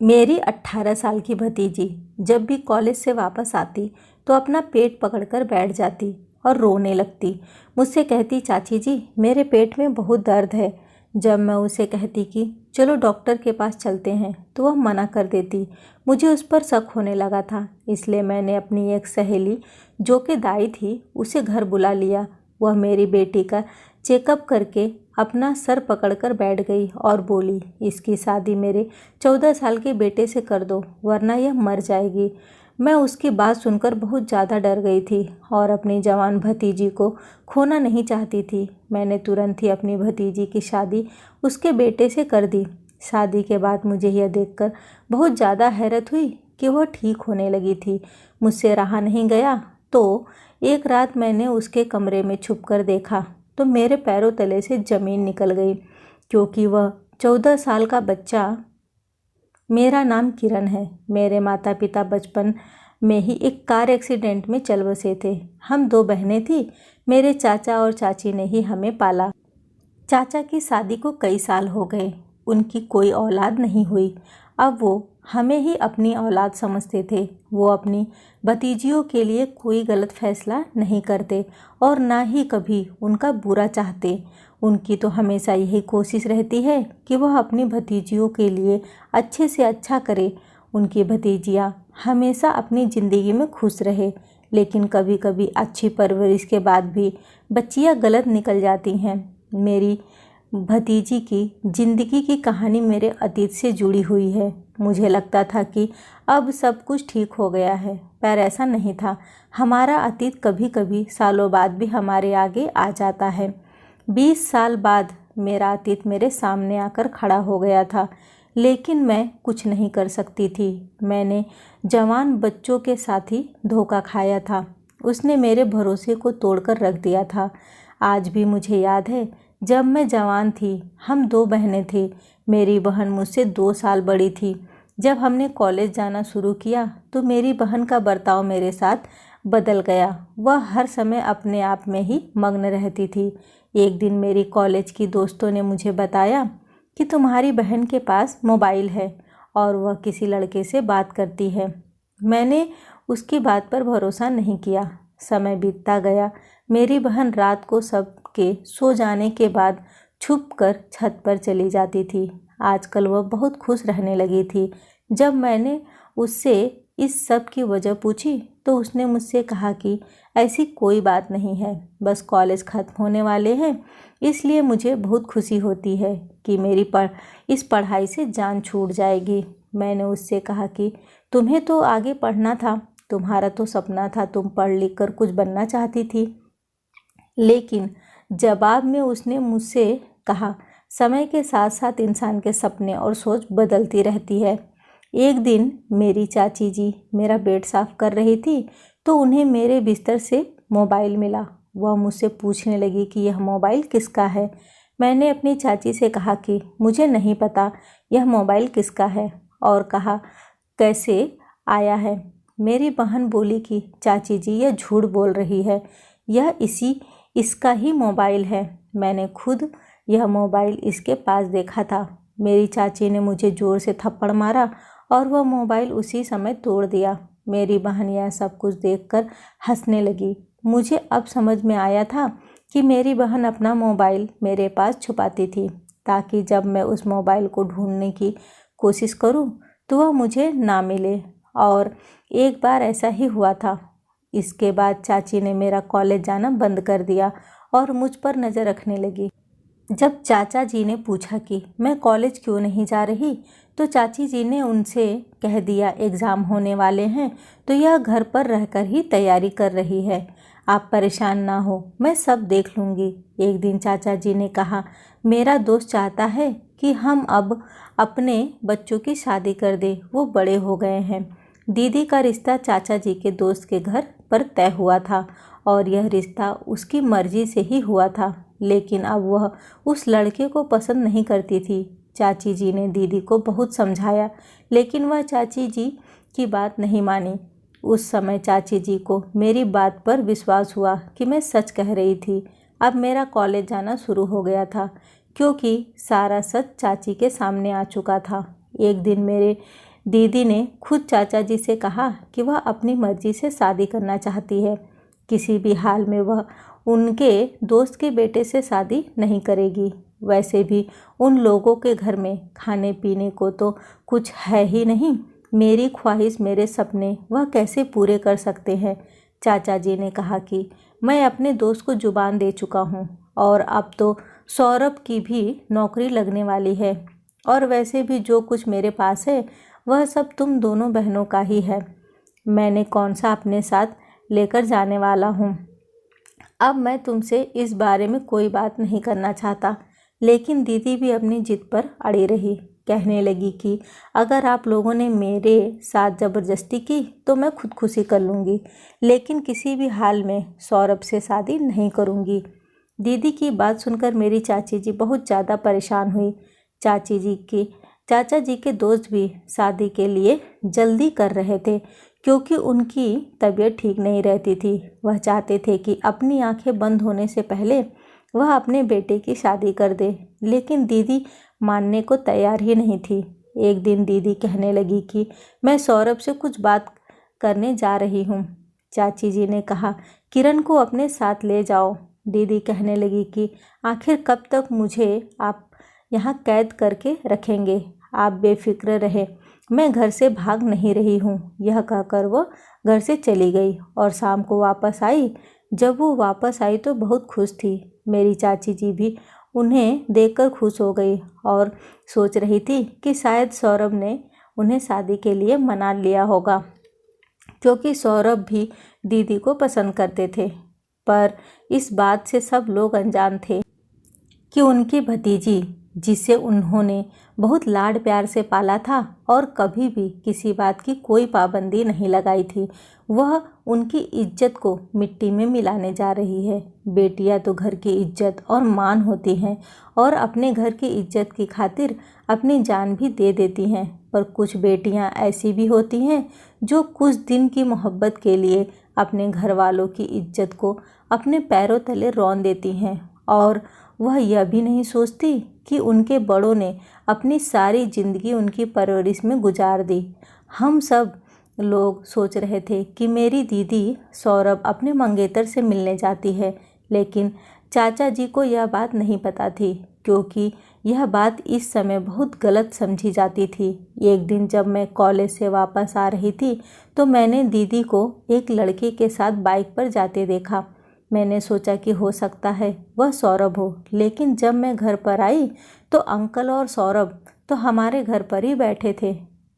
मेरी 18 साल की भतीजी जब भी कॉलेज से वापस आती तो अपना पेट पकड़कर बैठ जाती और रोने लगती। मुझसे कहती, चाची जी मेरे पेट में बहुत दर्द है। जब मैं उसे कहती कि चलो डॉक्टर के पास चलते हैं तो वह मना कर देती। मुझे उस पर शक होने लगा था, इसलिए मैंने अपनी एक सहेली जो कि दाई थी उसे घर बुला लिया। वह मेरी बेटी का चेकअप करके अपना सर पकड़कर बैठ गई और बोली, इसकी शादी मेरे 14 साल के बेटे से कर दो वरना यह मर जाएगी। मैं उसकी बात सुनकर बहुत ज़्यादा डर गई थी और अपनी जवान भतीजी को खोना नहीं चाहती थी। मैंने तुरंत ही अपनी भतीजी की शादी उसके बेटे से कर दी। शादी के बाद मुझे यह देखकर बहुत ज़्यादा हैरत हुई कि वह ठीक होने लगी थी। मुझसे रहा नहीं गया तो एक रात मैंने उसके कमरे में छुपकर देखा तो मेरे पैरों तले से ज़मीन निकल गई, क्योंकि वह 14 साल का बच्चा। मेरा नाम किरण है। मेरे माता पिता बचपन में ही एक कार एक्सीडेंट में चल बसे थे। हम 2 बहनें थीं। मेरे चाचा और चाची ने ही हमें पाला। चाचा की शादी को कई साल हो गए, उनकी कोई औलाद नहीं हुई। अब वो हमें ही अपनी औलाद समझते थे। वो अपनी भतीजियों के लिए कोई गलत फैसला नहीं करते और ना ही कभी उनका बुरा चाहते। उनकी तो हमेशा यही कोशिश रहती है कि वह अपनी भतीजियों के लिए अच्छे से अच्छा करे। उनकी भतीजियाँ हमेशा अपनी ज़िंदगी में खुश रहे, लेकिन कभी कभी अच्छी परवरिश के बाद भी बच्चियाँ गलत निकल जाती हैं। मेरी भतीजी की ज़िंदगी की कहानी मेरे अतीत से जुड़ी हुई है। मुझे लगता था कि अब सब कुछ ठीक हो गया है, पर ऐसा नहीं था। हमारा अतीत कभी कभी सालों बाद भी हमारे आगे आ जाता है। 20 साल बाद मेरा अतीत मेरे सामने आकर खड़ा हो गया था, लेकिन मैं कुछ नहीं कर सकती थी। मैंने जवान बच्चों के साथ ही धोखा खाया था। उसने मेरे भरोसे को तोड़कर रख दिया था। आज भी मुझे याद है, जब मैं जवान थी, हम 2 बहनें थीं। मेरी बहन मुझसे 2 साल बड़ी थी। जब हमने कॉलेज जाना शुरू किया तो मेरी बहन का बर्ताव मेरे साथ बदल गया। वह हर समय अपने आप में ही मग्न रहती थी। एक दिन मेरी कॉलेज की दोस्तों ने मुझे बताया कि तुम्हारी बहन के पास मोबाइल है और वह किसी लड़के से बात करती है। मैंने उसकी बात पर भरोसा नहीं किया। समय बीतता गया। मेरी बहन रात को सबके सो जाने के बाद छुपकर छत पर चली जाती थी। आजकल वह बहुत खुश रहने लगी थी। जब मैंने उससे इस सब की वजह पूछी तो उसने मुझसे कहा कि ऐसी कोई बात नहीं है, बस कॉलेज ख़त्म होने वाले हैं, इसलिए मुझे बहुत खुशी होती है कि मेरी इस पढ़ाई से जान छूट जाएगी। मैंने उससे कहा कि तुम्हें तो आगे पढ़ना था, तुम्हारा तो सपना था, तुम पढ़ लिख कर कुछ बनना चाहती थी। लेकिन जवाब में उसने मुझसे कहा, समय के साथ साथ इंसान के सपने और सोच बदलती रहती है। एक दिन मेरी चाची जी मेरा बेड साफ़ कर रही थी तो उन्हें मेरे बिस्तर से मोबाइल मिला। वह मुझसे पूछने लगी कि यह मोबाइल किसका है। मैंने अपनी चाची से कहा कि मुझे नहीं पता यह मोबाइल किसका है, और कहा कैसे आया है। मेरी बहन बोली कि चाची जी यह झूठ बोल रही है, यह इसका ही मोबाइल है। मैंने खुद यह मोबाइल इसके पास देखा था। मेरी चाची ने मुझे ज़ोर से थप्पड़ मारा और वह मोबाइल उसी समय तोड़ दिया। मेरी बहन यह सब कुछ देखकर हंसने लगी। मुझे अब समझ में आया था कि मेरी बहन अपना मोबाइल मेरे पास छुपाती थी ताकि जब मैं उस मोबाइल को ढूंढने की कोशिश करूं तो वह मुझे ना मिले। और एक बार ऐसा ही हुआ था। इसके बाद चाची ने मेरा कॉलेज जाना बंद कर दिया और मुझ पर नज़र रखने लगी। जब चाचा जी ने पूछा कि मैं कॉलेज क्यों नहीं जा रही तो चाची जी ने उनसे कह दिया, एग्ज़ाम होने वाले हैं तो यह घर पर रहकर ही तैयारी कर रही है, आप परेशान ना हो, मैं सब देख लूँगी। एक दिन चाचा जी ने कहा, मेरा दोस्त चाहता है कि हम अब अपने बच्चों की शादी कर दें, वो बड़े हो गए हैं। दीदी का रिश्ता चाचा जी के दोस्त के घर पर तय हुआ था और यह रिश्ता उसकी मर्जी से ही हुआ था, लेकिन अब वह उस लड़के को पसंद नहीं करती थी। चाची जी ने दीदी को बहुत समझाया, लेकिन वह चाची जी की बात नहीं मानी। उस समय चाची जी को मेरी बात पर विश्वास हुआ कि मैं सच कह रही थी। अब मेरा कॉलेज जाना शुरू हो गया था, क्योंकि सारा सच चाची के सामने आ चुका था। एक दिन दीदी ने खुद चाचा जी से कहा कि वह अपनी मर्जी से शादी करना चाहती है। किसी भी हाल में वह उनके दोस्त के बेटे से शादी नहीं करेगी। वैसे भी उन लोगों के घर में खाने पीने को तो कुछ है ही नहीं। मेरी ख्वाहिश, मेरे सपने वह कैसे पूरे कर सकते हैं। चाचा जी ने कहा कि मैं अपने दोस्त को जुबान दे चुका हूँ और अब तो सौरभ की भी नौकरी लगने वाली है, और वैसे भी जो कुछ मेरे पास है वह सब तुम दोनों बहनों का ही है। मैंने कौन सा अपने साथ लेकर जाने वाला हूँ। अब मैं तुमसे इस बारे में कोई बात नहीं करना चाहता। लेकिन दीदी भी अपनी जिद पर अड़ी रही। कहने लगी कि अगर आप लोगों ने मेरे साथ ज़बरदस्ती की तो मैं खुदकुशी कर लूँगी, लेकिन किसी भी हाल में सौरभ से शादी नहीं करूँगी। दीदी की बात सुनकर मेरी चाची जी बहुत ज़्यादा परेशान हुई। चाचा जी के दोस्त भी शादी के लिए जल्दी कर रहे थे, क्योंकि उनकी तबीयत ठीक नहीं रहती थी। वह चाहते थे कि अपनी आंखें बंद होने से पहले वह अपने बेटे की शादी कर दे, लेकिन दीदी मानने को तैयार ही नहीं थी। एक दिन दीदी कहने लगी कि मैं सौरभ से कुछ बात करने जा रही हूँ। चाची जी ने कहा, किरण को अपने साथ ले जाओ। दीदी कहने लगी कि आखिर कब तक मुझे आप यहाँ कैद करके रखेंगे। आप बेफिक्र रहे, मैं घर से भाग नहीं रही हूँ। यह कहकर वो घर से चली गई और शाम को वापस आई। जब वो वापस आई तो बहुत खुश थी। मेरी चाची जी भी उन्हें देखकर खुश हो गई और सोच रही थी कि शायद सौरभ ने उन्हें शादी के लिए मना लिया होगा, क्योंकि सौरभ भी दीदी को पसंद करते थे। पर इस बात से सब लोग अनजान थे कि उनकी भतीजी, जिसे उन्होंने बहुत लाड प्यार से पाला था और कभी भी किसी बात की कोई पाबंदी नहीं लगाई थी, वह उनकी इज्जत को मिट्टी में मिलाने जा रही है। बेटियां तो घर की इज्जत और मान होती हैं और अपने घर की इज्जत की खातिर अपनी जान भी दे देती हैं, पर कुछ बेटियां ऐसी भी होती हैं जो कुछ दिन की मोहब्बत के लिए अपने घर वालों की इज्जत को अपने पैरों तले रौंद देती हैं, और वह यह भी नहीं सोचती कि उनके बड़ों ने अपनी सारी ज़िंदगी उनकी परवरिश में गुजार दी। हम सब लोग सोच रहे थे कि मेरी दीदी सौरभ अपने मंगेतर से मिलने जाती है, लेकिन चाचा जी को यह बात नहीं पता थी, क्योंकि यह बात इस समय बहुत गलत समझी जाती थी। एक दिन जब मैं कॉलेज से वापस आ रही थी तो मैंने दीदी को एक लड़के के साथ बाइक पर जाते देखा। मैंने सोचा कि हो सकता है वह सौरभ हो, लेकिन जब मैं घर पर आई तो अंकल और सौरभ तो हमारे घर पर ही बैठे थे।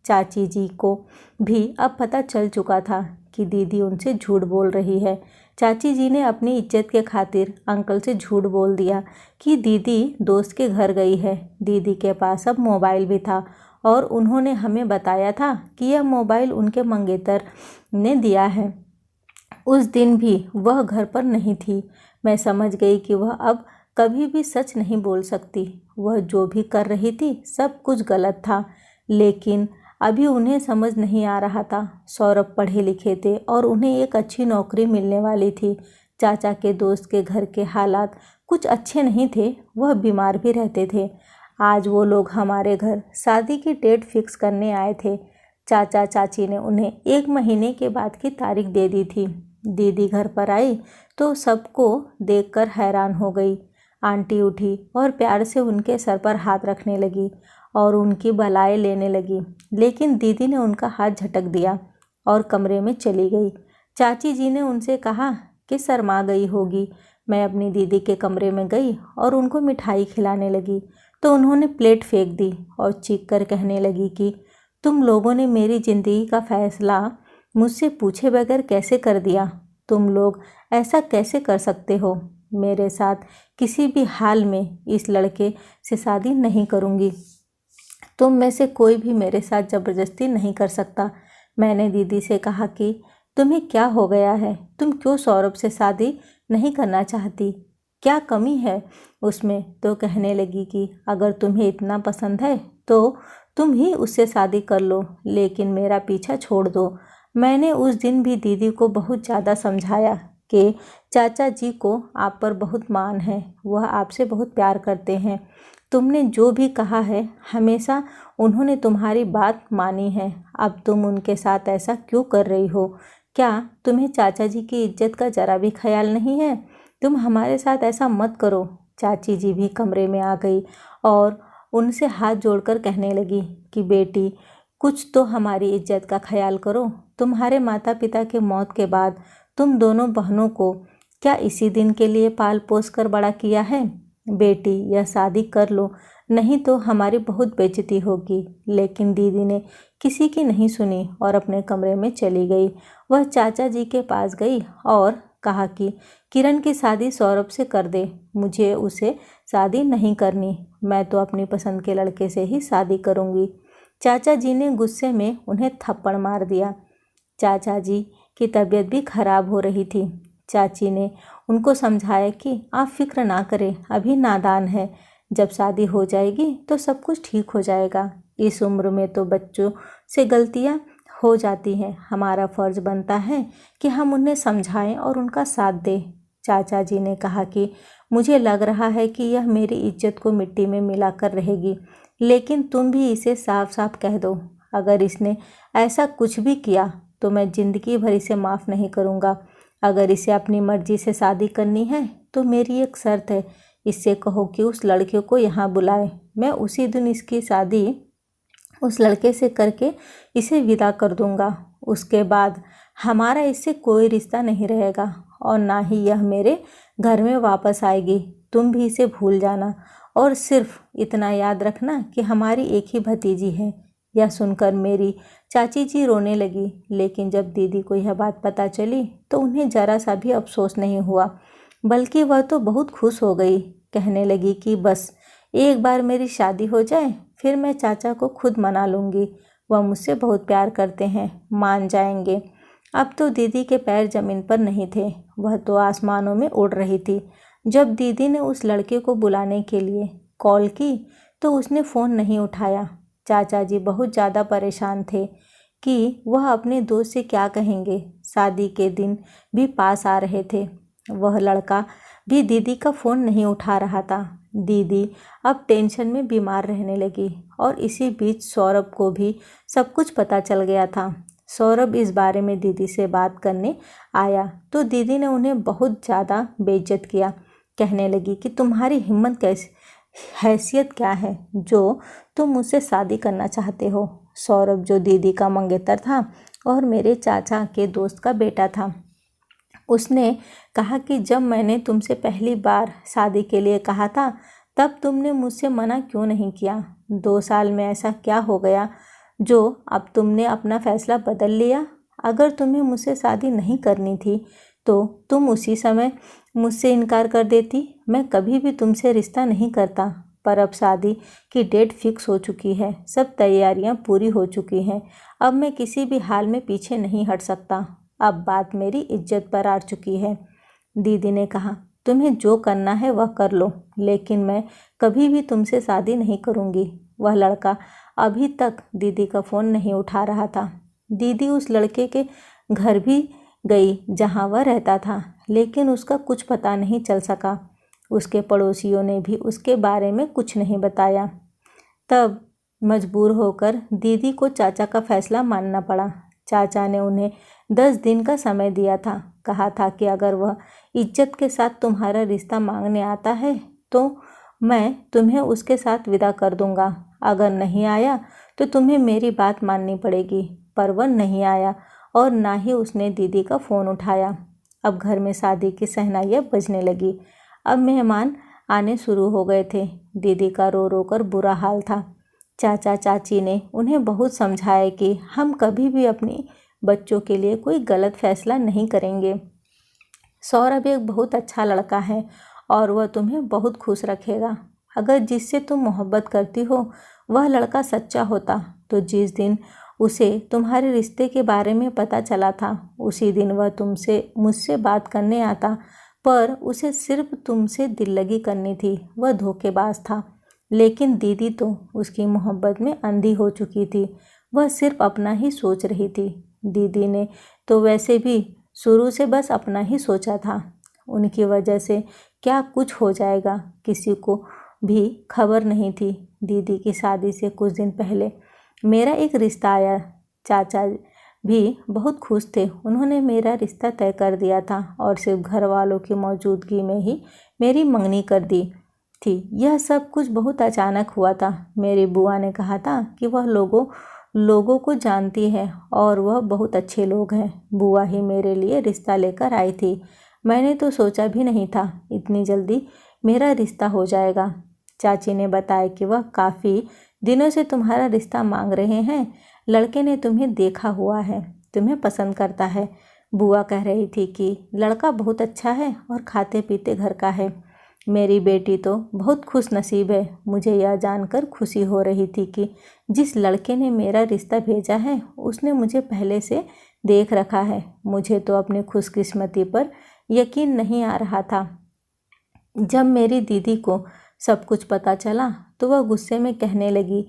चाची जी को भी अब पता चल चुका था कि दीदी उनसे झूठ बोल रही है। चाची जी ने अपनी इज्जत के खातिर अंकल से झूठ बोल दिया कि दीदी दोस्त के घर गई है। दीदी के पास अब मोबाइल भी था और उन्होंने हमें बताया था कि यह मोबाइल उनके मंगेतर ने दिया है। उस दिन भी वह घर पर नहीं थी। मैं समझ गई कि वह अब कभी भी सच नहीं बोल सकती। वह जो भी कर रही थी सब कुछ गलत था, लेकिन अभी उन्हें समझ नहीं आ रहा था। सौरभ पढ़े लिखे थे और उन्हें एक अच्छी नौकरी मिलने वाली थी। चाचा के दोस्त के घर के हालात कुछ अच्छे नहीं थे, वह बीमार भी रहते थे। आज वो लोग हमारे घर शादी की डेट फिक्स करने आए थे। चाचा चाची ने उन्हें 1 महीने के बाद की तारीख दे दी थी। दीदी घर पर आई तो सबको देखकर हैरान हो गई। आंटी उठी और प्यार से उनके सर पर हाथ रखने लगी और उनकी भलाई लेने लगी, लेकिन दीदी ने उनका हाथ झटक दिया और कमरे में चली गई। चाची जी ने उनसे कहा कि शर्मा गई होगी। मैं अपनी दीदी के कमरे में गई और उनको मिठाई खिलाने लगी तो उन्होंने प्लेट फेंक दी और चीख कर कहने लगी कि तुम लोगों ने मेरी ज़िंदगी का फैसला मुझसे पूछे बगैर कैसे कर दिया। तुम लोग ऐसा कैसे कर सकते हो। मेरे साथ किसी भी हाल में इस लड़के से शादी नहीं करूँगी। तुम में से कोई भी मेरे साथ ज़बरदस्ती नहीं कर सकता। मैंने दीदी से कहा कि तुम्हें क्या हो गया है, तुम क्यों सौरभ से शादी नहीं करना चाहती, क्या कमी है उसमें। तो कहने लगी कि अगर तुम्हें इतना पसंद है तो तुम ही उससे शादी कर लो, लेकिन मेरा पीछा छोड़ दो। मैंने उस दिन भी दीदी को बहुत ज़्यादा समझाया कि चाचा जी को आप पर बहुत मान है, वह आपसे बहुत प्यार करते हैं, तुमने जो भी कहा है हमेशा उन्होंने तुम्हारी बात मानी है। अब तुम उनके साथ ऐसा क्यों कर रही हो? क्या तुम्हें चाचा जी की इज्जत का जरा भी ख्याल नहीं है? तुम हमारे साथ ऐसा मत करो। चाची जी भी कमरे में आ गई और उनसे हाथ जोड़कर कहने लगी कि बेटी, कुछ तो हमारी इज्जत का ख्याल करो। तुम्हारे माता पिता के मौत के बाद तुम दोनों बहनों को क्या इसी दिन के लिए पाल पोस कर बड़ा किया है? बेटी, यह शादी कर लो, नहीं तो हमारी बहुत बेइज्जती होगी। लेकिन दीदी ने किसी की नहीं सुनी और अपने कमरे में चली गई। वह चाचा जी के पास गई और कहा कि किरण की शादी सौरभ से कर दे, मुझे उसे शादी नहीं करनी, मैं तो अपनी पसंद के लड़के से ही शादी करूंगी। चाचा जी ने गुस्से में उन्हें थप्पड़ मार दिया। चाचा जी की तबीयत भी खराब हो रही थी। चाची ने उनको समझाया कि आप फिक्र ना करें, अभी नादान है, जब शादी हो जाएगी तो सब कुछ ठीक हो जाएगा। इस उम्र में तो बच्चों से गलतियां हो जाती हैं, हमारा फर्ज बनता है कि हम उन्हें समझाएं और उनका साथ दें। चाचा जी ने कहा कि मुझे लग रहा है कि यह मेरी इज्जत को मिट्टी में मिलाकर रहेगी, लेकिन तुम भी इसे साफ साफ कह दो। अगर इसने ऐसा कुछ भी किया तो मैं ज़िंदगी भर इसे माफ़ नहीं करूँगा। अगर इसे अपनी मर्जी से शादी करनी है तो मेरी एक शर्त है, इससे कहो कि उस लड़के को यहाँ बुलाए। मैं उसी दिन इसकी शादी उस लड़के से करके इसे विदा कर दूँगा। उसके बाद हमारा इससे कोई रिश्ता नहीं रहेगा और ना ही यह मेरे घर में वापस आएगी। तुम भी इसे भूल जाना और सिर्फ इतना याद रखना कि हमारी एक ही भतीजी है। यह सुनकर मेरी चाची जी रोने लगी, लेकिन जब दीदी को यह बात पता चली तो उन्हें जरा सा भी अफसोस नहीं हुआ, बल्कि वह तो बहुत खुश हो गई। कहने लगी कि बस एक बार मेरी शादी हो जाए, फिर मैं चाचा को खुद मना लूँगी। वह मुझसे बहुत प्यार करते हैं, मान जाएंगे। अब तो दीदी के पैर जमीन पर नहीं थे, वह तो आसमानों में उड़ रही थी। जब दीदी ने उस लड़के को बुलाने के लिए कॉल की तो उसने फ़ोन नहीं उठाया। चाचा जी बहुत ज़्यादा परेशान थे कि वह अपने दोस्त से क्या कहेंगे। शादी के दिन भी पास आ रहे थे, वह लड़का भी दीदी का फ़ोन नहीं उठा रहा था। दीदी अब टेंशन में बीमार रहने लगी और इसी बीच सौरभ को भी सब कुछ पता चल गया था। सौरभ इस बारे में दीदी से बात करने आया तो दीदी ने उन्हें बहुत ज़्यादा बेइज्जत किया। कहने लगी कि तुम्हारी हिम्मत कैसे, हैसियत क्या है जो तुम मुझसे शादी करना चाहते हो? सौरभ जो दीदी का मंगेतर था और मेरे चाचा के दोस्त का बेटा था, उसने कहा कि जब मैंने तुमसे पहली बार शादी के लिए कहा था तब तुमने मुझसे मना क्यों नहीं किया? 2 साल में ऐसा क्या हो गया जो अब तुमने अपना फैसला बदल लिया? अगर तुम्हें मुझसे शादी नहीं करनी थी तो तुम उसी समय मुझसे इनकार कर देती, मैं कभी भी तुमसे रिश्ता नहीं करता। पर अब शादी की डेट फिक्स हो चुकी है, सब तैयारियां पूरी हो चुकी हैं, अब मैं किसी भी हाल में पीछे नहीं हट सकता। अब बात मेरी इज्जत पर आ चुकी है। दीदी ने कहा, तुम्हें जो करना है वह कर लो, लेकिन मैं कभी भी तुमसे शादी नहीं करूँगी। वह लड़का अभी तक दीदी का फ़ोन नहीं उठा रहा था। दीदी उस लड़के के घर भी गई जहाँ वह रहता था, लेकिन उसका कुछ पता नहीं चल सका। उसके पड़ोसियों ने भी उसके बारे में कुछ नहीं बताया। तब मजबूर होकर दीदी को चाचा का फैसला मानना पड़ा। चाचा ने उन्हें 10 दिन का समय दिया था। कहा था कि अगर वह इज्जत के साथ तुम्हारा रिश्ता मांगने आता है तो मैं तुम्हें उसके साथ विदा कर दूंगा। अगर नहीं आया तो तुम्हें मेरी बात माननी पड़ेगी। पर वह नहीं आया और ना ही उसने दीदी का फ़ोन उठाया। अब घर में शादी की शहनाइयाँ बजने लगी। अब मेहमान आने शुरू हो गए थे। दीदी का रो रो कर बुरा हाल था। चाचा चाची ने उन्हें बहुत समझाया कि हम कभी भी अपनी बच्चों के लिए कोई गलत फैसला नहीं करेंगे। सौरभ एक बहुत अच्छा लड़का है और वह तुम्हें बहुत खुश रखेगा। अगर जिससे तुम मोहब्बत करती हो वह लड़का सच्चा होता तो जिस दिन उसे तुम्हारे रिश्ते के बारे में पता चला था उसी दिन वह तुमसे मुझसे बात करने आता, पर उसे सिर्फ तुमसे दिल लगी करनी थी। वह धोखेबाज था, लेकिन दीदी तो उसकी मोहब्बत में अंधी हो चुकी थी। वह सिर्फ अपना ही सोच रही थी। दीदी ने तो वैसे भी शुरू से बस अपना ही सोचा था। उनकी वजह से क्या कुछ हो जाएगा, किसी को भी खबर नहीं थी। दीदी की शादी से कुछ दिन पहले मेरा एक रिश्ता आया। चाचा भी बहुत खुश थे। उन्होंने मेरा रिश्ता तय कर दिया था और सिर्फ घर वालों की मौजूदगी में ही मेरी मंगनी कर दी थी। यह सब कुछ बहुत अचानक हुआ था। मेरी बुआ ने कहा था कि वह लोगों को जानती है और वह बहुत अच्छे लोग हैं। बुआ ही मेरे लिए रिश्ता लेकर आई थी। मैंने तो सोचा भी नहीं था इतनी जल्दी मेरा रिश्ता हो जाएगा। चाची ने बताया कि वह काफ़ी दिनों से तुम्हारा रिश्ता मांग रहे हैं। लड़के ने तुम्हें देखा हुआ है, तुम्हें पसंद करता है। बुआ कह रही थी कि लड़का बहुत अच्छा है और खाते पीते घर का है। मेरी बेटी तो बहुत खुश नसीब है। मुझे यह जानकर खुशी हो रही थी कि जिस लड़के ने मेरा रिश्ता भेजा है उसने मुझे पहले से देख रखा है। मुझे तो अपनी खुशकिस्मती पर यकीन नहीं आ रहा था। जब मेरी दीदी को सब कुछ पता चला तो वह गुस्से में कहने लगी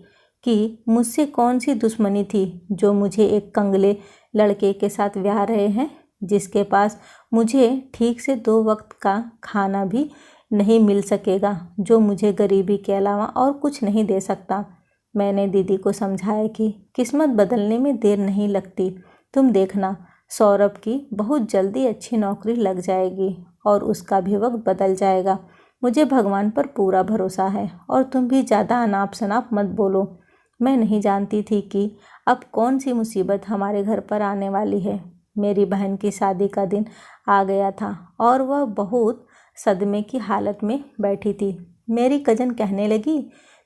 कि मुझसे कौन सी दुश्मनी थी जो मुझे एक कंगले लड़के के साथ ब्याह रहे हैं, जिसके पास मुझे ठीक से 2 वक्त का खाना भी नहीं मिल सकेगा, जो मुझे गरीबी के अलावा और कुछ नहीं दे सकता। मैंने दीदी को समझाया कि किस्मत बदलने में देर नहीं लगती। तुम देखना, सौरभ की बहुत जल्दी अच्छी नौकरी लग जाएगी और उसका भी वक्त बदल जाएगा। मुझे भगवान पर पूरा भरोसा है और तुम भी ज़्यादा अनाप शनाप मत बोलो। मैं नहीं जानती थी कि अब कौन सी मुसीबत हमारे घर पर आने वाली है। मेरी बहन की शादी का दिन आ गया था और वह बहुत सदमे की हालत में बैठी थी। मेरी कज़न कहने लगी,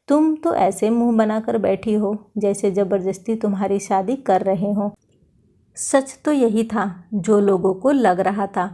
तुम तो ऐसे मुंह बनाकर बैठी हो जैसे ज़बरदस्ती तुम्हारी शादी कर रहे हो। सच तो यही था जो लोगों को लग रहा था।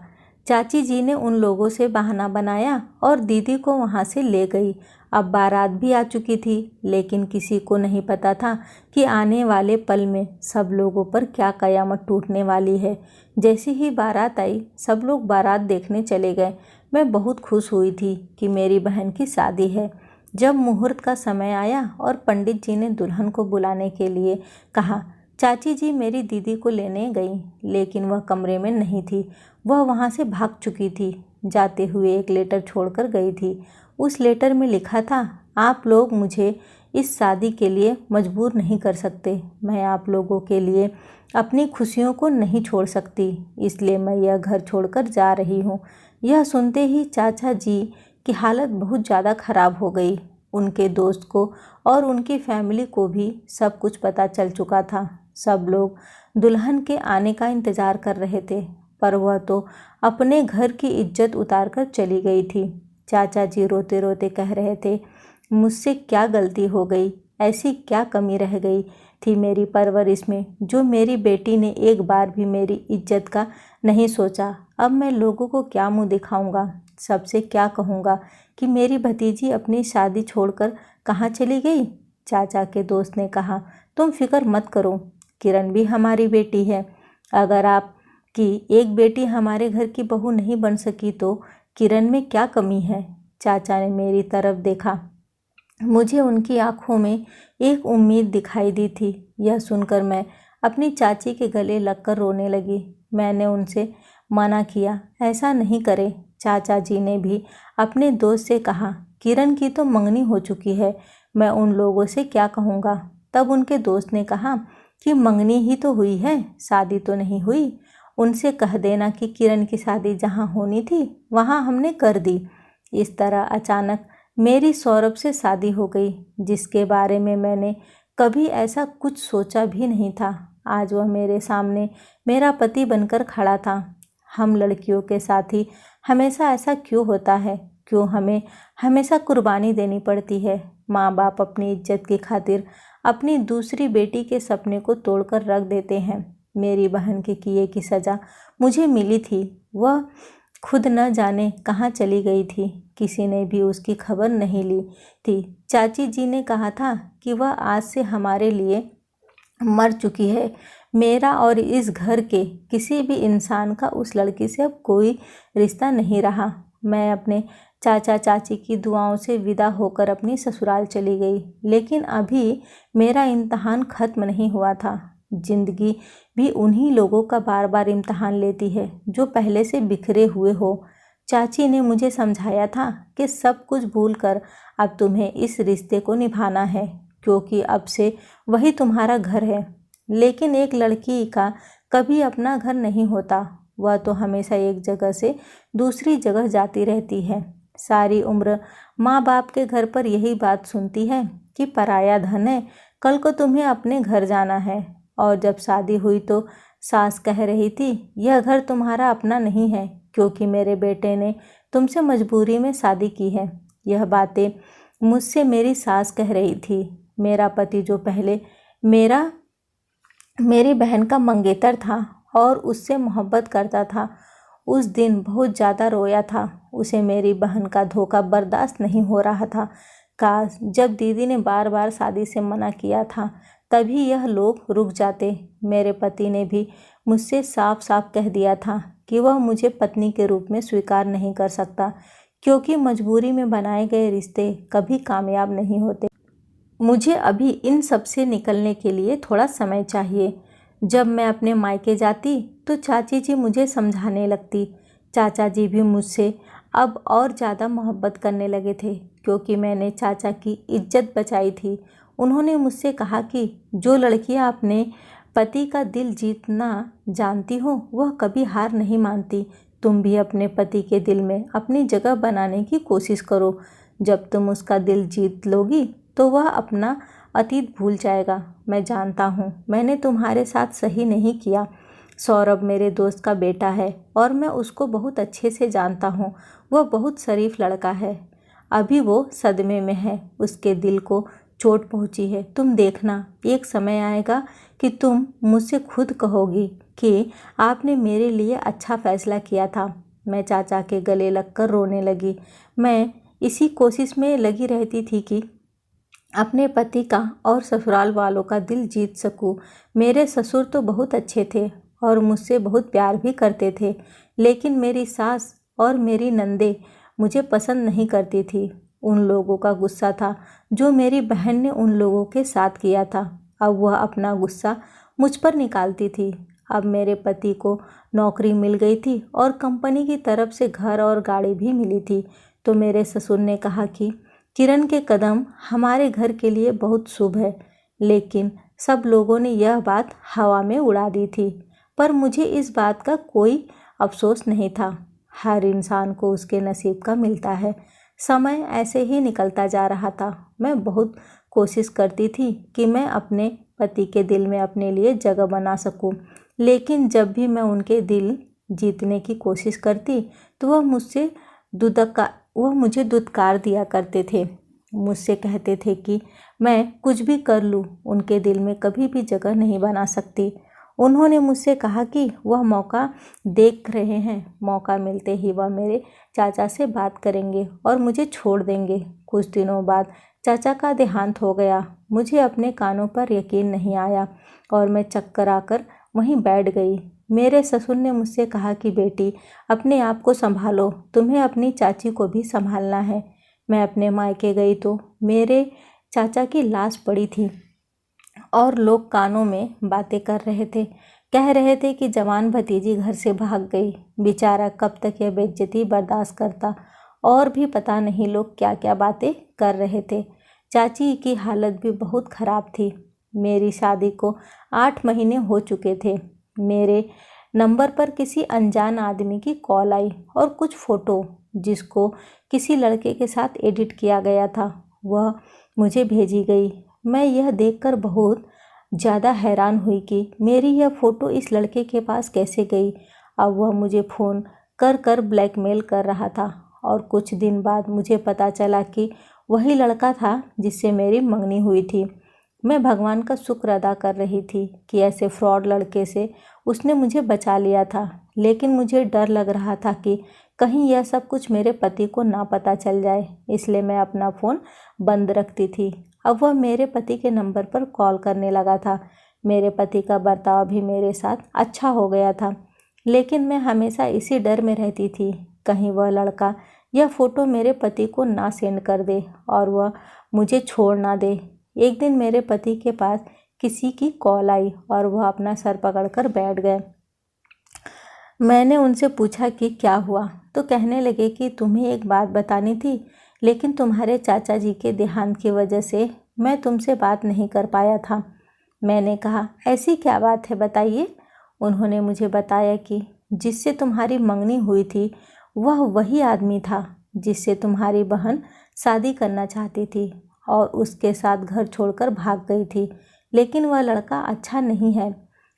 चाची जी ने उन लोगों से बहाना बनाया और दीदी को वहाँ से ले गई। अब बारात भी आ चुकी थी, लेकिन किसी को नहीं पता था कि आने वाले पल में सब लोगों पर क्या कयामत टूटने वाली है। जैसे ही बारात आई, सब लोग बारात देखने चले गए। मैं बहुत खुश हुई थी कि मेरी बहन की शादी है। जब मुहूर्त का समय आया और पंडित जी ने दुल्हन को बुलाने के लिए कहा, चाची जी मेरी दीदी को लेने गई, लेकिन वह कमरे में नहीं थी। वह वहाँ से भाग चुकी थी। जाते हुए एक लेटर छोड़कर गई थी। उस लेटर में लिखा था, आप लोग मुझे इस शादी के लिए मजबूर नहीं कर सकते। मैं आप लोगों के लिए अपनी खुशियों को नहीं छोड़ सकती, इसलिए मैं यह घर छोड़कर जा रही हूँ। यह सुनते ही चाचा जी की हालत बहुत ज़्यादा ख़राब हो गई। उनके दोस्त को और उनकी फैमिली को भी सब कुछ पता चल चुका था। सब लोग दुल्हन के आने का इंतज़ार कर रहे थे, पर वह तो अपने घर की इज्जत उतार कर चली गई थी। चाचा जी रोते रोते कह रहे थे, मुझसे क्या गलती हो गई, ऐसी क्या कमी रह गई थी मेरी परवरिश में, जो मेरी बेटी ने एक बार भी मेरी इज्जत का नहीं सोचा। अब मैं लोगों को क्या मुंह दिखाऊंगा, सबसे क्या कहूँगा कि मेरी भतीजी अपनी शादी छोड़कर कहाँ चली गई। चाचा के दोस्त ने कहा, तुम फिक्र मत करो, किरण भी हमारी बेटी है। अगर आपकी एक बेटी हमारे घर की बहू नहीं बन सकी तो किरण में क्या कमी है। चाचा ने मेरी तरफ देखा। मुझे उनकी आंखों में एक उम्मीद दिखाई दी थी। यह सुनकर मैं अपनी चाची के गले लगकर रोने लगी। मैंने उनसे मना किया, ऐसा नहीं करे। चाचा जी ने भी अपने दोस्त से कहा, किरण की तो मंगनी हो चुकी है, मैं उन लोगों से क्या कहूँगा। तब उनके दोस्त ने कहा कि मंगनी ही तो हुई है, शादी तो नहीं हुई। उनसे कह देना कि किरण की शादी जहाँ होनी थी वहाँ हमने कर दी। इस तरह अचानक मेरी सौरभ से शादी हो गई, जिसके बारे में मैंने कभी ऐसा कुछ सोचा भी नहीं था। आज वह मेरे सामने मेरा पति बनकर खड़ा था। हम लड़कियों के साथ ही हमेशा ऐसा क्यों होता है? क्यों हमें हमेशा कुर्बानी देनी पड़ती है? माँ बाप अपनी इज्जत की खातिर अपनी दूसरी बेटी के सपने को तोड़कर रख देते हैं। मेरी बहन के किए की सज़ा मुझे मिली थी। वह खुद न जाने कहाँ चली गई थी, किसी ने भी उसकी खबर नहीं ली थी। चाची जी ने कहा था कि वह आज से हमारे लिए मर चुकी है। मेरा और इस घर के किसी भी इंसान का उस लड़की से अब कोई रिश्ता नहीं रहा। मैं अपने चाचा चाची की दुआओं से विदा होकर अपनी ससुराल चली गई, लेकिन अभी मेरा इम्तहान ख़त्म नहीं हुआ था। जिंदगी भी उन्हीं लोगों का बार बार इम्तहान लेती है जो पहले से बिखरे हुए हो। चाची ने मुझे समझाया था कि सब कुछ भूलकर अब तुम्हें इस रिश्ते को निभाना है, क्योंकि अब से वही तुम्हारा घर है। लेकिन एक लड़की का कभी अपना घर नहीं होता, वह तो हमेशा एक जगह से दूसरी जगह जाती रहती है। सारी उम्र माँ बाप के घर पर यही बात सुनती है कि पराया धन है, कल को तुम्हें अपने घर जाना है। और जब शादी हुई तो सास कह रही थी, यह घर तुम्हारा अपना नहीं है, क्योंकि मेरे बेटे ने तुमसे मजबूरी में शादी की है। यह बातें मुझसे मेरी सास कह रही थी। मेरा पति जो पहले मेरी बहन का मंगेतर था और उससे मोहब्बत करता था, उस दिन बहुत ज़्यादा रोया था। उसे मेरी बहन का धोखा बर्दाश्त नहीं हो रहा था। काश जब दीदी ने बार बार शादी से मना किया था तभी यह लोग रुक जाते। मेरे पति ने भी मुझसे साफ साफ कह दिया था कि वह मुझे पत्नी के रूप में स्वीकार नहीं कर सकता, क्योंकि मजबूरी में बनाए गए रिश्ते कभी कामयाब नहीं होते। मुझे अभी इन सब से निकलने के लिए थोड़ा समय चाहिए। जब मैं अपने मायके जाती तो चाची जी मुझे समझाने लगती। चाचा जी भी मुझसे अब और ज़्यादा मोहब्बत करने लगे थे, क्योंकि मैंने चाचा की इज्जत बचाई थी। उन्होंने मुझसे कहा कि जो लड़कियां अपने पति का दिल जीतना जानती हो वह कभी हार नहीं मानती। तुम भी अपने पति के दिल में अपनी जगह बनाने की कोशिश करो। जब तुम उसका दिल जीत लोगी तो वह अपना अतीत भूल जाएगा। मैं जानता हूँ मैंने तुम्हारे साथ सही नहीं किया। सौरभ मेरे दोस्त का बेटा है और मैं उसको बहुत अच्छे से जानता हूँ। वह बहुत शरीफ लड़का है। अभी वो सदमे में है, उसके दिल को चोट पहुँची है। तुम देखना, एक समय आएगा कि तुम मुझसे खुद कहोगी कि आपने मेरे लिए अच्छा फैसला किया था। मैं चाचा के गले लगकर रोने लगी। मैं इसी कोशिश में लगी रहती थी कि अपने पति का और ससुराल वालों का दिल जीत सकूं। मेरे ससुर तो बहुत अच्छे थे और मुझसे बहुत प्यार भी करते थे, लेकिन मेरी सास और मेरी नंदे मुझे पसंद नहीं करती थी। उन लोगों का गुस्सा था जो मेरी बहन ने उन लोगों के साथ किया था। अब वह अपना गुस्सा मुझ पर निकालती थी। अब मेरे पति को नौकरी मिल गई थी और कंपनी की तरफ से घर और गाड़ी भी मिली थी, तो मेरे ससुर ने कहा कि किरण के कदम हमारे घर के लिए बहुत शुभ है। लेकिन सब लोगों ने यह बात हवा में उड़ा दी थी, पर मुझे इस बात का कोई अफसोस नहीं था। हर इंसान को उसके नसीब का मिलता है। समय ऐसे ही निकलता जा रहा था। मैं बहुत कोशिश करती थी कि मैं अपने पति के दिल में अपने लिए जगह बना सकूं, लेकिन जब भी मैं उनके दिल जीतने की कोशिश करती तो वह मुझे दुत्कार दिया करते थे। मुझसे कहते थे कि मैं कुछ भी कर लूँ, उनके दिल में कभी भी जगह नहीं बना सकती। उन्होंने मुझसे कहा कि वह मौका देख रहे हैं, मौका मिलते ही वह मेरे चाचा से बात करेंगे और मुझे छोड़ देंगे। कुछ दिनों बाद चाचा का देहांत हो गया। मुझे अपने कानों पर यकीन नहीं आया और मैं चक्कर आकर वहीं बैठ गई। मेरे ससुर ने मुझसे कहा कि बेटी, अपने आप को संभालो, तुम्हें अपनी चाची को भी संभालना है। मैं अपने मायके गई तो मेरे चाचा की लाश पड़ी थी और लोग कानों में बातें कर रहे थे। कह रहे थे कि जवान भतीजी घर से भाग गई, बेचारा कब तक यह बेइज्जती बर्दाश्त करता। और भी पता नहीं लोग क्या क्या बातें कर रहे थे। चाची की हालत भी बहुत ख़राब थी। मेरी शादी को 8 महीने हो चुके थे। मेरे नंबर पर किसी अनजान आदमी की कॉल आई और कुछ फ़ोटो जिसको किसी लड़के के साथ एडिट किया गया था वह मुझे भेजी गई। मैं यह देखकर बहुत ज़्यादा हैरान हुई कि मेरी यह फ़ोटो इस लड़के के पास कैसे गई। अब वह मुझे फ़ोन कर कर ब्लैकमेल कर रहा था और कुछ दिन बाद मुझे पता चला कि वही लड़का था जिससे मेरी मंगनी हुई थी। मैं भगवान का शुक्र अदा कर रही थी कि ऐसे फ्रॉड लड़के से उसने मुझे बचा लिया था, लेकिन मुझे डर लग रहा था कि कहीं यह सब कुछ मेरे पति को ना पता चल जाए, इसलिए मैं अपना फ़ोन बंद रखती थी। अब वह मेरे पति के नंबर पर कॉल करने लगा था। मेरे पति का बर्ताव भी मेरे साथ अच्छा हो गया था, लेकिन मैं हमेशा इसी डर में रहती थी कहीं वह लड़का यह फ़ोटो मेरे पति को ना सेंड कर दे और वह मुझे छोड़ ना दे। एक दिन मेरे पति के पास किसी की कॉल आई और वह अपना सर पकड़कर बैठ गए। मैंने उनसे पूछा कि क्या हुआ, तो कहने लगे कि तुम्हें एक बात बतानी थी, लेकिन तुम्हारे चाचा जी के देहांत की वजह से मैं तुमसे बात नहीं कर पाया था। मैंने कहा, ऐसी क्या बात है, बताइए। उन्होंने मुझे बताया कि जिससे तुम्हारी मंगनी हुई थी वह वही आदमी था जिससे तुम्हारी बहन शादी करना चाहती थी और उसके साथ घर छोड़कर भाग गई थी, लेकिन वह लड़का अच्छा नहीं है।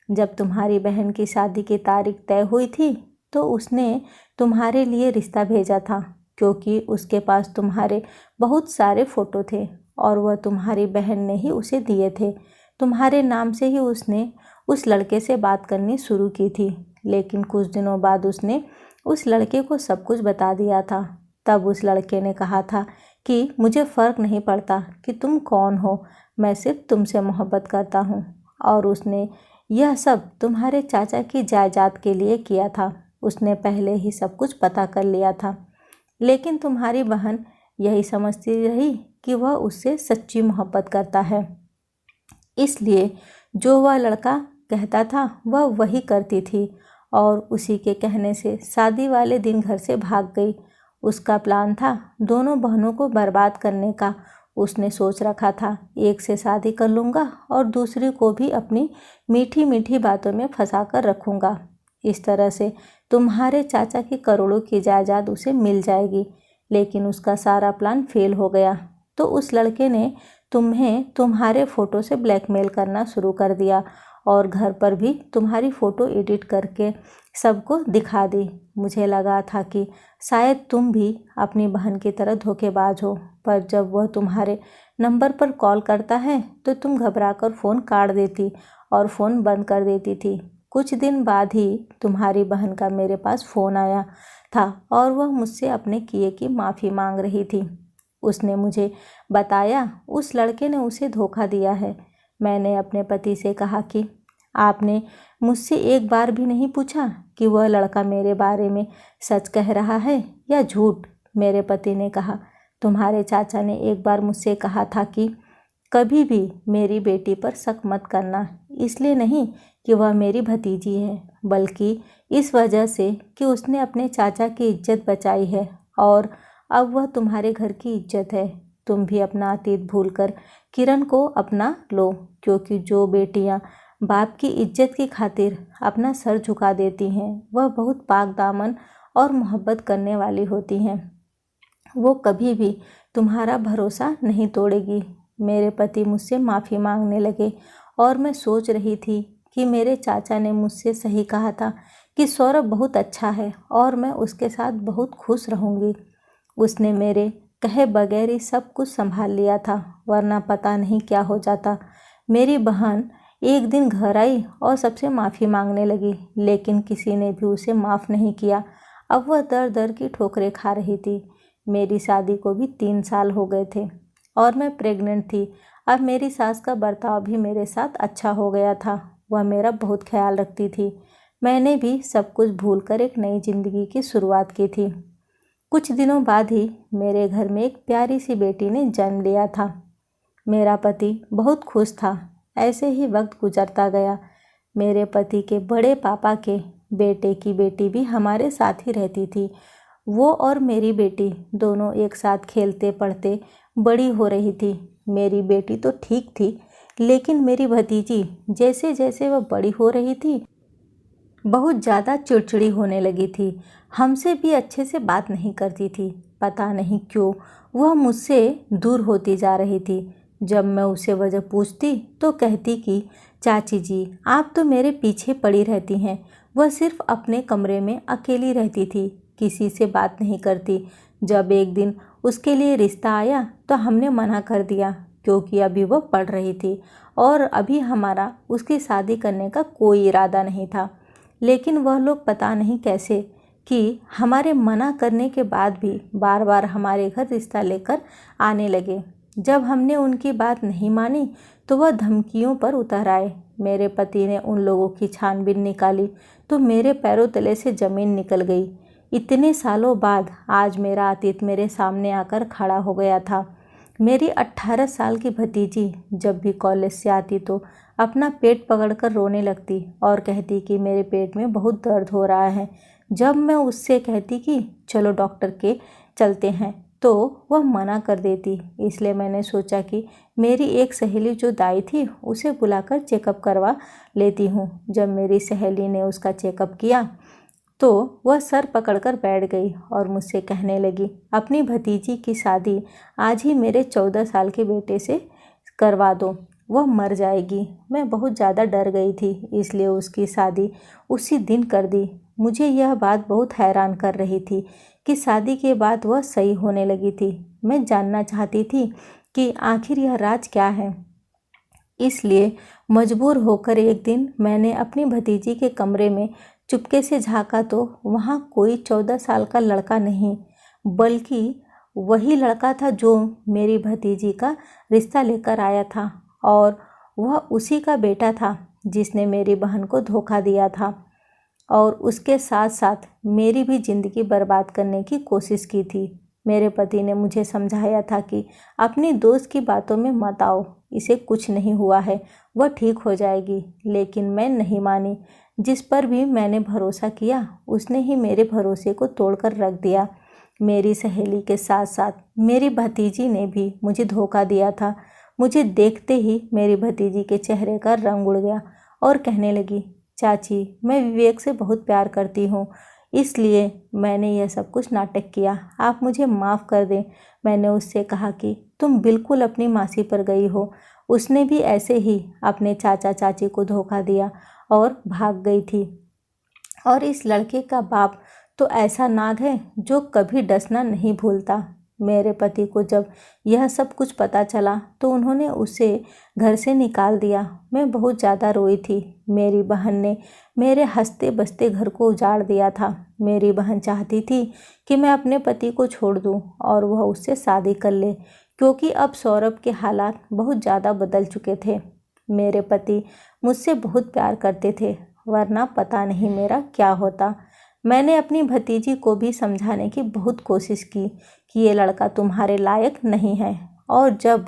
जब तुम्हारी बहन की शादी की तारीख तय हुई थी तो उसने तुम्हारे लिए रिश्ता भेजा था, क्योंकि उसके पास तुम्हारे बहुत सारे फ़ोटो थे और वह तुम्हारी बहन ने ही उसे दिए थे। तुम्हारे नाम से ही उसने उस लड़के से बात करनी शुरू की थी, लेकिन कुछ दिनों बाद उसने उस लड़के को सब कुछ बता दिया था। तब उस लड़के ने कहा था कि मुझे फ़र्क नहीं पड़ता कि तुम कौन हो, मैं सिर्फ तुमसे मोहब्बत करता हूँ। और उसने यह सब तुम्हारे चाचा की जायदाद के लिए किया था। उसने पहले ही सब कुछ पता कर लिया था, लेकिन तुम्हारी बहन यही समझती रही कि वह उससे सच्ची मोहब्बत करता है, इसलिए जो वह लड़का कहता था वह वही करती थी और उसी के कहने से शादी वाले दिन घर से भाग गई। उसका प्लान था दोनों बहनों को बर्बाद करने का। उसने सोच रखा था एक से शादी कर लूँगा और दूसरी को भी अपनी मीठी मीठी बातों में फंसा कर रखूँगा। इस तरह से तुम्हारे चाचा की करोड़ों की जायदाद उसे मिल जाएगी। लेकिन उसका सारा प्लान फेल हो गया, तो उस लड़के ने तुम्हें तुम्हारे फ़ोटो से ब्लैकमेल करना शुरू कर दिया और घर पर भी तुम्हारी फ़ोटो एडिट करके सबको दिखा दी। मुझे लगा था कि शायद तुम भी अपनी बहन की तरह धोखेबाज हो, पर जब वह तुम्हारे नंबर पर कॉल करता है तो तुम घबराकर फ़ोन काट देती और फ़ोन बंद कर देती थी। कुछ दिन बाद ही तुम्हारी बहन का मेरे पास फ़ोन आया था और वह मुझसे अपने किए की माफ़ी मांग रही थी। उसने मुझे बताया उस लड़के ने उसे धोखा दिया है। मैंने अपने पति से कहा कि आपने मुझसे एक बार भी नहीं पूछा कि वह लड़का मेरे बारे में सच कह रहा है या झूठ। मेरे पति ने कहा, तुम्हारे चाचा ने एक बार मुझसे कहा था कि कभी भी मेरी बेटी पर शक मत करना, इसलिए नहीं कि वह मेरी भतीजी है, बल्कि इस वजह से कि उसने अपने चाचा की इज्जत बचाई है और अब वह तुम्हारे घर की इज्जत है। तुम भी अपना अतीत भूलकर किरण को अपना लो, क्योंकि जो बेटियां बाप की इज्जत की खातिर अपना सर झुका देती हैं वह बहुत पाक दामन और मोहब्बत करने वाली होती हैं। वो कभी भी तुम्हारा भरोसा नहीं तोड़ेगी। मेरे पति मुझसे माफ़ी मांगने लगे और मैं सोच रही थी कि मेरे चाचा ने मुझसे सही कहा था कि सौरभ बहुत अच्छा है और मैं उसके साथ बहुत खुश रहूँगी। उसने मेरे कहे बगैर ही सब कुछ संभाल लिया था, वरना पता नहीं क्या हो जाता। मेरी बहन एक दिन घर आई और सबसे माफ़ी मांगने लगी, लेकिन किसी ने भी उसे माफ़ नहीं किया। अब वह दर दर की ठोकरें खा रही थी। मेरी शादी को भी 3 साल हो गए थे और मैं प्रेग्नेंट थी। अब मेरी सास का बर्ताव भी मेरे साथ अच्छा हो गया था। वह मेरा बहुत ख्याल रखती थी। मैंने भी सब कुछ भूलकर एक नई ज़िंदगी की शुरुआत की थी। कुछ दिनों बाद ही मेरे घर में एक प्यारी सी बेटी ने जन्म लिया था। मेरा पति बहुत खुश था। ऐसे ही वक्त गुजरता गया। मेरे पति के बड़े पापा के बेटे की बेटी भी हमारे साथ ही रहती थी। वो और मेरी बेटी दोनों एक साथ खेलते पढ़ते बड़ी हो रही थी। मेरी बेटी तो ठीक थी, लेकिन मेरी भतीजी जैसे जैसे वह बड़ी हो रही थी बहुत ज़्यादा चिड़चिड़ी होने लगी थी। हमसे भी अच्छे से बात नहीं करती थी। पता नहीं क्यों वह मुझसे दूर होती जा रही थी। जब मैं उसे वजह पूछती तो कहती कि चाची जी आप तो मेरे पीछे पड़ी रहती हैं। वह सिर्फ अपने कमरे में अकेली रहती थी, किसी से बात नहीं करती। जब एक दिन उसके लिए रिश्ता आया तो हमने मना कर दिया, क्योंकि अभी वह पढ़ रही थी और अभी हमारा उसकी शादी करने का कोई इरादा नहीं था। लेकिन वह लोग पता नहीं कैसे कि हमारे मना करने के बाद भी बार बार हमारे घर रिश्ता लेकर आने लगे। जब हमने उनकी बात नहीं मानी तो वह धमकियों पर उतर आए। मेरे पति ने उन लोगों की छानबीन निकाली तो मेरे पैरों तले से ज़मीन निकल गई। इतने सालों बाद आज मेरा अतीत मेरे सामने आकर खड़ा हो गया था। मेरी 18 साल की भतीजी जब भी कॉलेज से आती तो अपना पेट पकड़कर रोने लगती और कहती कि मेरे पेट में बहुत दर्द हो रहा है। जब मैं उससे कहती कि चलो डॉक्टर के चलते हैं तो वह मना कर देती। इसलिए मैंने सोचा कि मेरी एक सहेली जो दाई थी उसे बुलाकर चेकअप करवा लेती हूँ। जब मेरी सहेली ने उसका चेकअप किया तो वह सर पकड़कर बैठ गई और मुझसे कहने लगी, अपनी भतीजी की शादी आज ही मेरे 14 साल के बेटे से करवा दो, वह मर जाएगी। मैं बहुत ज़्यादा डर गई थी, इसलिए उसकी शादी उसी दिन कर दी। मुझे यह बात बहुत हैरान कर रही थी कि शादी के बाद वह सही होने लगी थी। मैं जानना चाहती थी कि आखिर यह राज क्या है। इसलिए मजबूर होकर एक दिन मैंने अपनी भतीजी के कमरे में चुपके से झाँका तो वहाँ कोई 14 साल का लड़का नहीं, बल्कि वही लड़का था जो मेरी भतीजी का रिश्ता लेकर आया था, और वह उसी का बेटा था जिसने मेरी बहन को धोखा दिया था और उसके साथ साथ मेरी भी ज़िंदगी बर्बाद करने की कोशिश की थी। मेरे पति ने मुझे समझाया था कि अपनी दोस्त की बातों में मत आओ, इसे कुछ नहीं हुआ है, वह ठीक हो जाएगी। लेकिन मैं नहीं मानी। जिस पर भी मैंने भरोसा किया उसने ही मेरे भरोसे को तोड़कर रख दिया। मेरी सहेली के साथ साथ मेरी भतीजी ने भी मुझे धोखा दिया था। मुझे देखते ही मेरी भतीजी के चेहरे का रंग उड़ गया और कहने लगी, चाची मैं विवेक से बहुत प्यार करती हूँ, इसलिए मैंने यह सब कुछ नाटक किया, आप मुझे माफ़ कर दें। मैंने उससे कहा कि तुम बिल्कुल अपनी मासी पर गई हो, उसने भी ऐसे ही अपने चाचा चाची को धोखा दिया और भाग गई थी। और इस लड़के का बाप तो ऐसा नाग है जो कभी डसना नहीं भूलता। मेरे पति को जब यह सब कुछ पता चला तो उन्होंने उसे घर से निकाल दिया। मैं बहुत ज़्यादा रोई थी। मेरी बहन ने मेरे हंसते बसते घर को उजाड़ दिया था। मेरी बहन चाहती थी कि मैं अपने पति को छोड़ दूं और वह उससे शादी कर ले, क्योंकि अब सौरभ के हालात बहुत ज़्यादा बदल चुके थे। मेरे पति मुझसे बहुत प्यार करते थे, वरना पता नहीं मेरा क्या होता। मैंने अपनी भतीजी को भी समझाने की बहुत कोशिश की कि ये लड़का तुम्हारे लायक नहीं है, और जब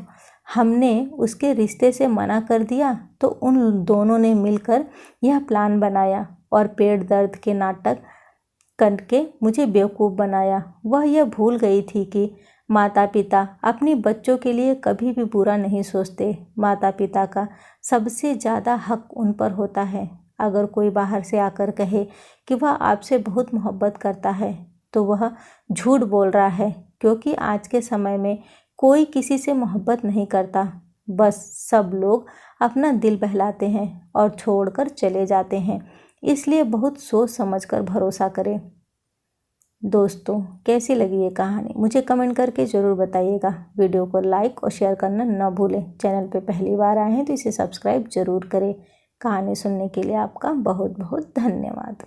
हमने उसके रिश्ते से मना कर दिया तो उन दोनों ने मिलकर यह प्लान बनाया और पेट दर्द के नाटक करके मुझे बेवकूफ़ बनाया। वह यह भूल गई थी कि माता पिता अपने बच्चों के लिए कभी भी बुरा नहीं सोचते। माता पिता का सबसे ज़्यादा हक उन पर होता है। अगर कोई बाहर से आकर कहे कि वह आपसे बहुत मोहब्बत करता है तो वह झूठ बोल रहा है, क्योंकि आज के समय में कोई किसी से मोहब्बत नहीं करता। बस सब लोग अपना दिल बहलाते हैं और छोड़कर चले जाते हैं। इसलिए बहुत सोच समझकर भरोसा करें। दोस्तों, कैसी लगी ये कहानी मुझे कमेंट करके ज़रूर बताइएगा। वीडियो को लाइक और शेयर करना न भूलें। चैनल पे पहली बार आए हैं तो इसे सब्सक्राइब ज़रूर करें। कहानी सुनने के लिए आपका बहुत बहुत धन्यवाद।